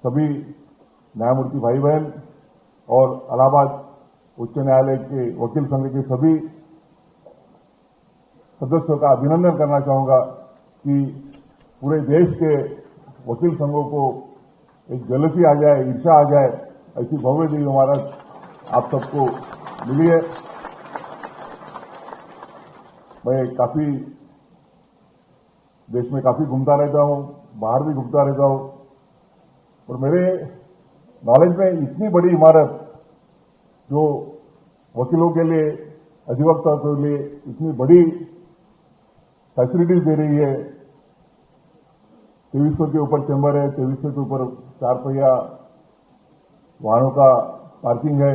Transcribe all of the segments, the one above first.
सभी न्यायमूर्ति भाई बहन और इलाहाबाद उच्च न्यायालय के वकील संघ के सभी सदस्यों का अभिनंदन करना चाहूंगा कि पूरे देश के वकील संघों को एक जेलसी आ जाए, ईर्ष्या आ जाए, ऐसी भव्य दिव्य इमारत आप सबको मिली है। मैं काफी देश में काफी घूमता रहता हूं, बाहर भी घूमता रहता हूं, और मेरे नॉलेज में इतनी बड़ी इमारत जो वकीलों के लिए, अधिवक्ता के लिए इतनी बड़ी फैसिलिटीज दे रही है। 2300 के ऊपर चैम्बर है, 2300 के ऊपर 4 पहिया वाहनों का पार्किंग है,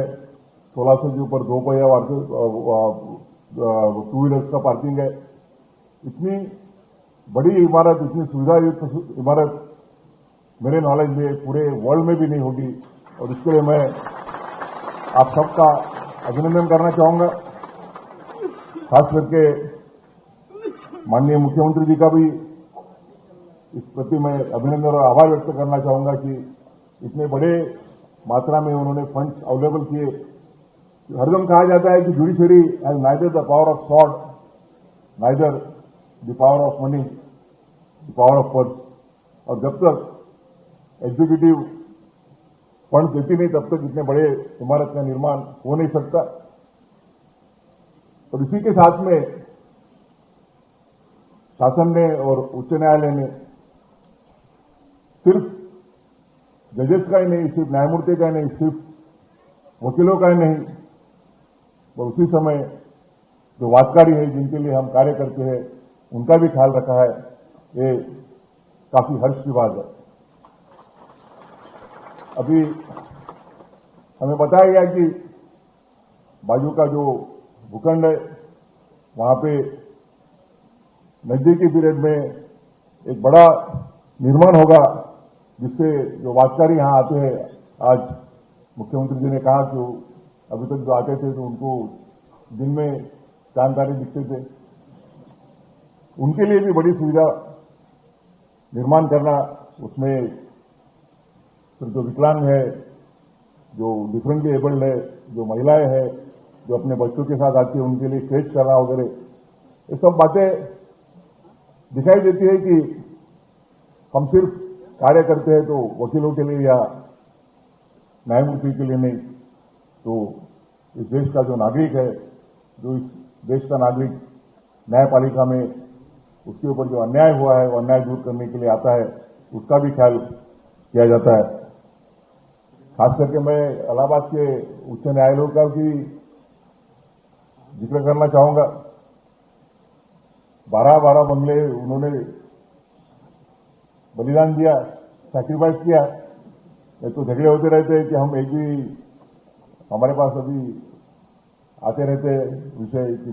1600 के ऊपर 2 पहिया टू व्हीलर्स का पार्किंग है। इतनी बड़ी इमारत, इतनी सुविधायुक्त इमारत मेरे नॉलेज में पूरे वर्ल्ड में भी नहीं होगी, और इसके लिए मैं आप सबका अभिनंदन करना चाहूंगा। खास करके माननीय मुख्यमंत्री जी का भी इस प्रति मैं अभिनंदन और आभार व्यक्त करना चाहूंगा कि इतने बड़े मात्रा में उन्होंने फंड्स अवेलेबल किए। हरदम कहा जाता है कि judiciary has neither the power of sword, neither the power of money, the power of purse, और जब तक एग्जीक्यूटिव फंड देती नहीं तब तक इतने बड़े इमारत का निर्माण हो नहीं सकता। और इसी के साथ में शासन ने और उच्च न्यायालय ने सिर्फ जजेस का ही नहीं, सिर्फ न्यायमूर्ति का ही नहीं, सिर्फ वकीलों का ही नहीं, और उसी समय जो वादकारी है, जिनके लिए हम कार्य करते हैं, उनका भी ख्याल रखा है। ये काफी हर्ष की बात है। अभी हमें बताया गया कि बाजू का जो भूखंड है वहां पे नजदीकी पीरियड में एक बड़ा निर्माण होगा, जिससे जो वादकारी यहां आते हैं, आज मुख्यमंत्री जी ने कहा कि अभी तक जो आते थे तो उनको दिन में चांद तारे दिखते थे, उनके लिए भी बड़ी सुविधा निर्माण करना। उसमें फिर जो विकलांग है, जो डिफरेंटली एबल्ड है, जो महिलाएं हैं, जो अपने बच्चों के साथ आती है, उनके लिए क्रेच करना वगैरह, ये सब बातें दिखाई देती है कि हम सिर्फ कार्य करते हैं तो वकीलों के लिए या न्यायमूर्ति के लिए नहीं, तो इस देश का जो नागरिक है, जो इस देश का नागरिक न्यायपालिका में उसके ऊपर जो अन्याय हुआ है वो अन्याय दूर करने के लिए आता है, उसका भी ख्याल किया जाता है। खास करके मैं इलाहाबाद के उच्च न्यायालयों का भी जिक्र करना चाहूंगा। 12 बंगले उन्होंने बलिदान दिया, सैक्रिफाइस किया। नहीं तो झगड़े होते रहते हैं कि हम एक भी, हमारे पास अभी आते रहते विषय कि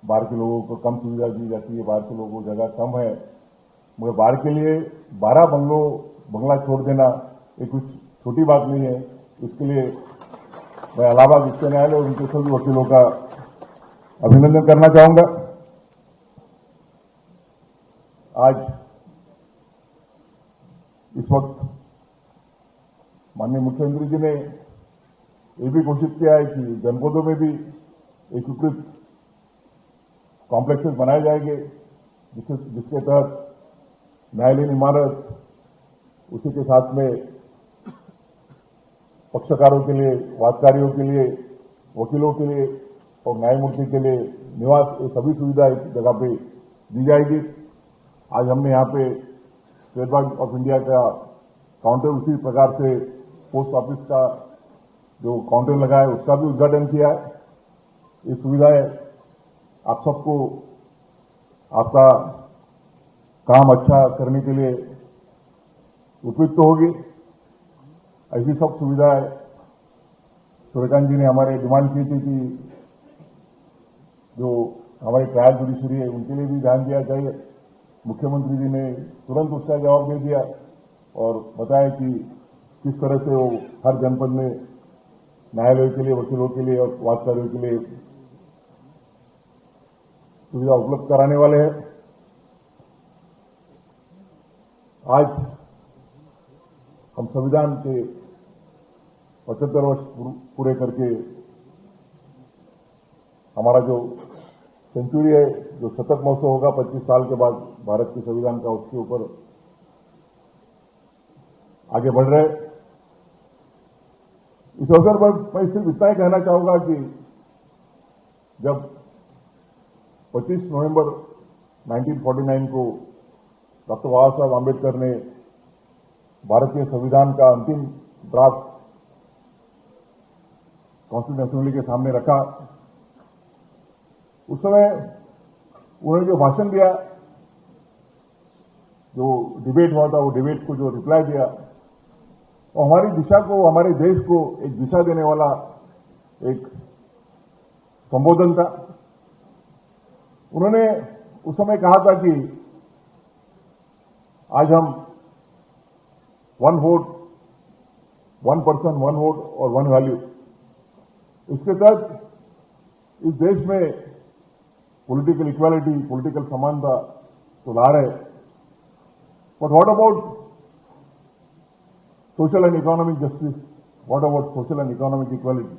बाहर के लोगों को कम सुविधा दी जाती है, बाहर के लोगों को जगह कम है, मगर बाहर के लिए 12 बंगला छोड़ देना ये कुछ छोटी बात नहीं है। इसके लिए मैं इलाहाबाद उच्च न्यायालय और उनके सभी वकीलों का अभिनंदन करना चाहूंगा। आज इस वक्त माननीय मुख्यमंत्री जी ने ये भी घोषित किया है कि जनपदों में भी एकीकृत कॉम्प्लेक्सेस बनाए जाएंगे, जिसके तहत न्यायालयीन इमारत, उसी के साथ में पक्षकारों के लिए, वादकारियों के लिए, वकीलों के लिए और न्यायमूर्ति के लिए निवास, ये सभी सुविधा एक जगह पे दी जाएगी। आज हमने यहाँ पे स्टेट बैंक ऑफ इंडिया का काउंटर, उसी प्रकार से पोस्ट ऑफिस का जो काउंटर लगा है उसका भी उद्घाटन किया है। ये सुविधाएं आप सबको आपका काम अच्छा करने के लिए उपयुक्त होगी। ऐसी सब सुविधाएं सूर्यकांत जी ने हमारे डिमांड की थी कि जो हमारी ट्रायल जुडिशरी है उनके लिए भी ध्यान दिया चाहिए। मुख्यमंत्री जी ने तुरंत उसका जवाब दे दिया और बताया कि किस तरह से वो हर जनपद में न्यायालयों के लिए, वकीलों के लिए और वादकारियों के लिए सुविधा उपलब्ध कराने वाले हैं। आज हम संविधान के 75 वर्ष पूरे करके हमारा जो सेंचुरी है, जो शतक महोत्सव होगा 25 साल के बाद भारत के संविधान का, उसके ऊपर आगे बढ़ रहे। इस अवसर पर मैं सिर्फ इतना ही कहना चाहूंगा कि जब 25 नवंबर 1949 को डॉक्टर बाबा साहब आंबेडकर ने भारतीय संविधान का अंतिम ड्राफ्ट कॉन्स्टिट्यूशन असेंबली के सामने रखा, उस समय उन्होंने जो भाषण दिया, जो डिबेट हुआ था, वो डिबेट को जो रिप्लाई दिया, और हमारी दिशा को, हमारे देश को एक दिशा देने वाला एक संबोधन था। उन्होंने उस समय कहा था कि आज हम 1 वोट, 1 पर्सन, 1 वोट और 1 वैल्यू, इसके तहत इस देश में पॉलिटिकल इक्वालिटी, पॉलिटिकल समानता तो ला रहे, but what about social and economic justice, what about social and economic equality.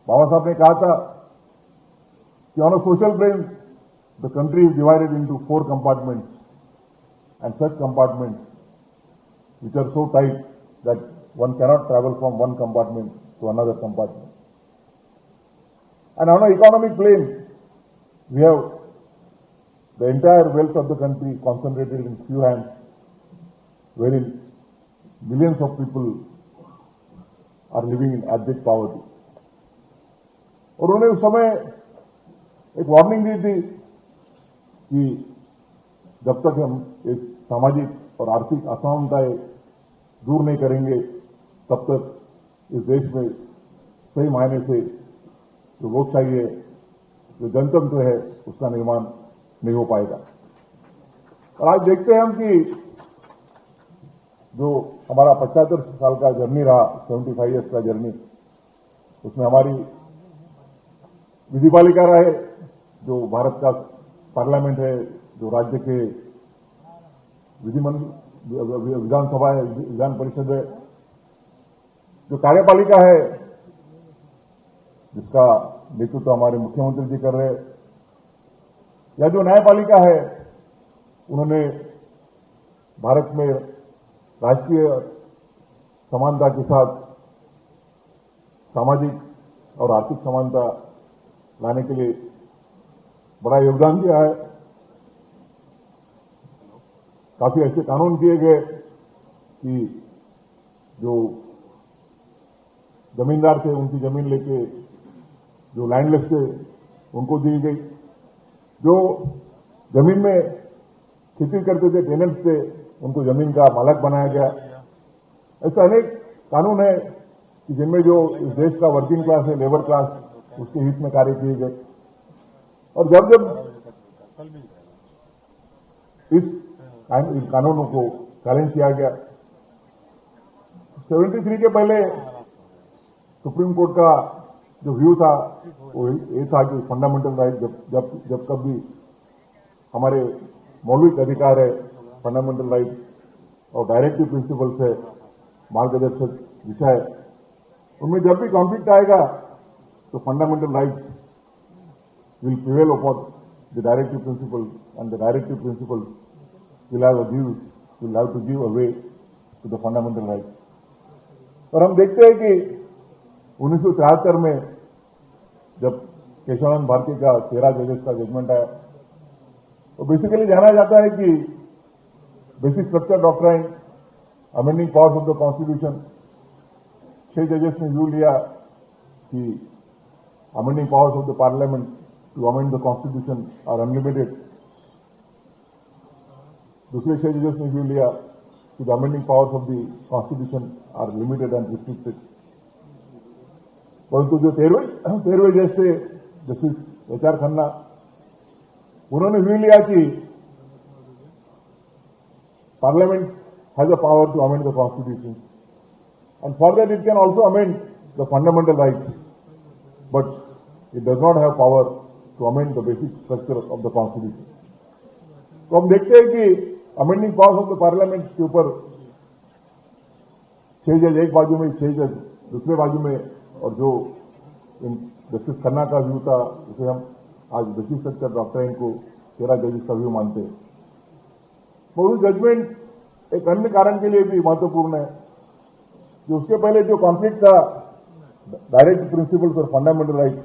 Baba Saheb ने कहा था कि on a social plane the country is divided into 4 compartments, and such compartments which are so tight that one cannot travel from one compartment to another compartment. And on an economic plane, we have the entire wealth of the country concentrated in few hands, wherein millions of people are living in abject poverty. और उन्होंने उस समय एक warning दी थी कि जब तक हम एक सामाजिक और आर्थिक असमानताएं दूर नहीं करेंगे, तब तक इस देश में सही मायने से जो लोकशाही है, जो जनतंत्र है, उसका निर्माण नहीं हो पाएगा। और आज देखते हैं हम कि जो हमारा 75 साल का जर्नी रहा, 75 ईयर्स का जर्नी, उसमें हमारी विधिपालिका रहे, जो भारत का पार्लियामेंट है, जो राज्य के विधानसभा है, विधान परिषद है, जो कार्यपालिका है, जिसका नेतृत्व हमारे मुख्यमंत्री जी कर रहे हैं, या जो न्यायपालिका है, उन्होंने भारत में राष्ट्रीय समानता के साथ सामाजिक और आर्थिक समानता लाने के लिए बड़ा योगदान दिया है। काफी ऐसे कानून किए गए कि जो जमींदार थे, उनकी जमीन लेके जो लैंडलेस थे, उनको दी गई। जो जमीन में खेती करते थे, टेनेंट्स थे, उनको जमीन का मालक बनाया गया। ऐसे अनेक कानून है कि जिनमें जो इस देश का वर्किंग क्लास है, लेबर क्लास, उसके हित में कार्य किए गए। और जब इस कानूनों को चैलेंज किया गया, 73 के पहले सुप्रीम कोर्ट का जो व्यू था, वो ये था कि फंडामेंटल राइट जब कभी हमारे मौलिक अधिकार है, फंडामेंटल राइट और डायरेक्टिव प्रिंसिपल्स है, मार्गदर्शक विषय, उनमें जब भी कॉन्फ्लिक्ट आएगा तो fundamental rights will prevail upon the directive principle, and the directive principle will have to give away to the fundamental rights. और हम देखते हैं कि 1973 में जब केशवानंद भारती का 13 जजेस का जजमेंट आया, तो बेसिकली जाना जाता है कि basic structure doctrine, amending powers of the constitution, 6 जजेस ने व्यू लिया कि amending powers of the parliament to amend the constitution are unlimited. दूसरे 6 जजेस ने व्यू लिया कि the amending powers of the constitution are limited and restricted. परंतु जो 13वें जज थे, जस्टिस HR खन्ना, उन्होंने व्यू लिया कि parliament has a power to amend the constitution, and for that it can also amend the fundamental rights, but it does not have power to amend the basic structure of the constitution. तो हम देखते हैं कि amending powers of the parliament के ऊपर 6 जज एक बाजू में, 6 जज दूसरे बाजू में, और जो जस्टिस खन्ना का व्यू था उसे हम आज बेसिस स्ट्रक्चर डॉक्ट्राइन को 13 जजेस का व्यू मानते हैं। वो जजमेंट एक अन्य कारण के लिए भी महत्वपूर्ण है कि उसके पहले जो कॉन्फ्लिक्ट था डायरेक्ट प्रिंसिपल्स और फंडामेंटल राइट्स,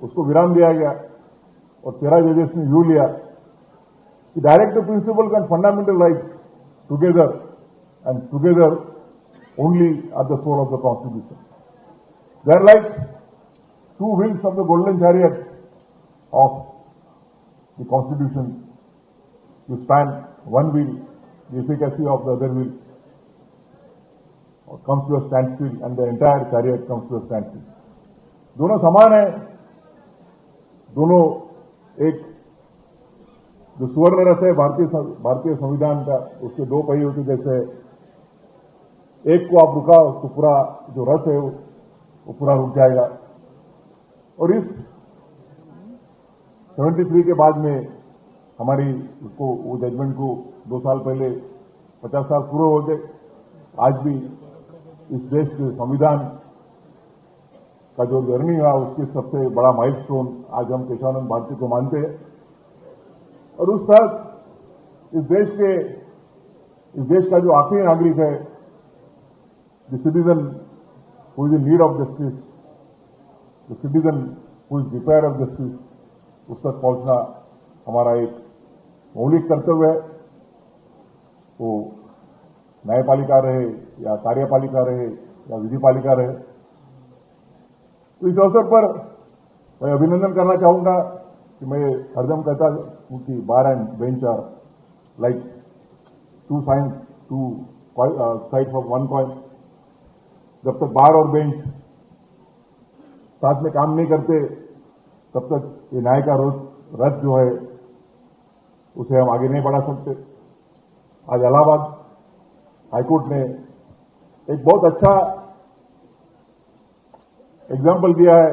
उसको विराम दिया गया और 13 जजेस ने व्यू लिया कि direct principles and fundamental rights together only at the soul of the Constitution. They are like two wheels of the golden chariot of the Constitution. You span one wheel, the efficacy of the other wheel comes to a standstill, and the entire chariot comes to a standstill. दोनों समान है, दोनों एक जो सुवर्ण रथ है भारतीय संविधान का, उसके दो पहिए होते, जैसे एक को आप रुका तो पूरा जो रथ है वो पूरा रुक जाएगा। और इस 73 के बाद में हमारी उसको वो जजमेंट को 2 साल पहले 50 साल पूरे हो गए। आज भी इस देश के संविधान का जो जर्नी हुआ उसके सबसे बड़ा माइलस्टोन आज हम केशवानंद भारती को मानते हैं। और उस तक इस देश का जो आखिरी नागरिक है, the citizen who is in need of justice, the citizen who is deprived of justice, उस तक पहुंचना हमारा एक मौलिक कर्तव्य है। वो न्यायपालिका रहे या कार्यपालिका रहे या विधिपालिका रहे। तो इस अवसर पर मैं अभिनंदन करना चाहूंगा कि मैं हरदम कहता हूं कि bar and bench are like two sides of one coin. जब तक बार और बेंच साथ में काम नहीं करते तब तक ये न्याय का रथ जो है उसे हम आगे नहीं बढ़ा सकते। आज इलाहाबाद हाईकोर्ट ने एक बहुत अच्छा एग्जाम्पल दिया है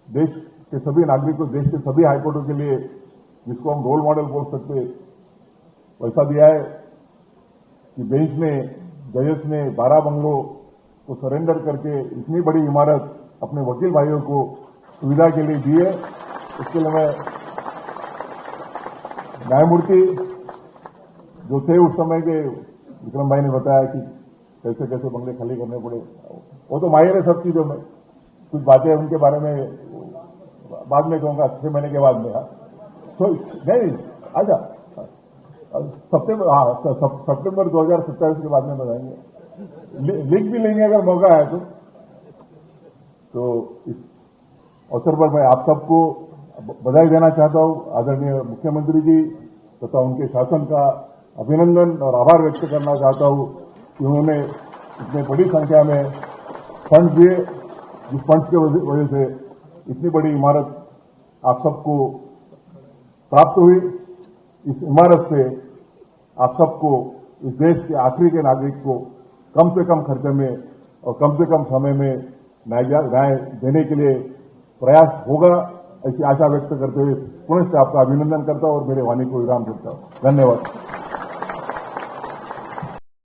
देश के सभी नागरिकों, देश के सभी हाईकोर्टों के लिए, जिसको हम रोल मॉडल बोल सकते, वैसा दिया है कि बेंच ने, जजेस ने 12 बंगलों को सरेंडर करके इतनी बड़ी इमारत अपने वकील भाइयों को सुविधा के लिए दी है। इसके लिए मैं न्यायमूर्ति जो थे उस समय के, विक्रम भाई ने बताया कि कैसे कैसे बंगले खाली करने पड़े, वो तो माहिर है सब चीजों में। कुछ बातें उनके बारे में बाद में कहूंगा, 6 महीने के बाद में। तो नहीं, अच्छा सितंबर 2027 के बाद में बताएंगे, लिख भी लेंगे अगर मौका है तो इस अवसर पर मैं आप सबको बधाई देना चाहता हूं। आदरणीय मुख्यमंत्री जी तथा उनके शासन का अभिनंदन और आभार व्यक्त करना चाहता हूं कि उन्होंने इतने बड़ी संख्या में फंड दिए, जिस फंड की वजह से इतनी बड़ी इमारत आप सबको प्राप्त हुई। इस इमारत से आप सबको, इस देश के आखिरी के नागरिक को कम से कम खर्चे में और कम से कम समय में न्याय देने के लिए प्रयास होगा, ऐसी आशा व्यक्त करते हुए पुनः आपका अभिनंदन करता हूं और मेरे वाणी को विराम देता हूं। धन्यवाद।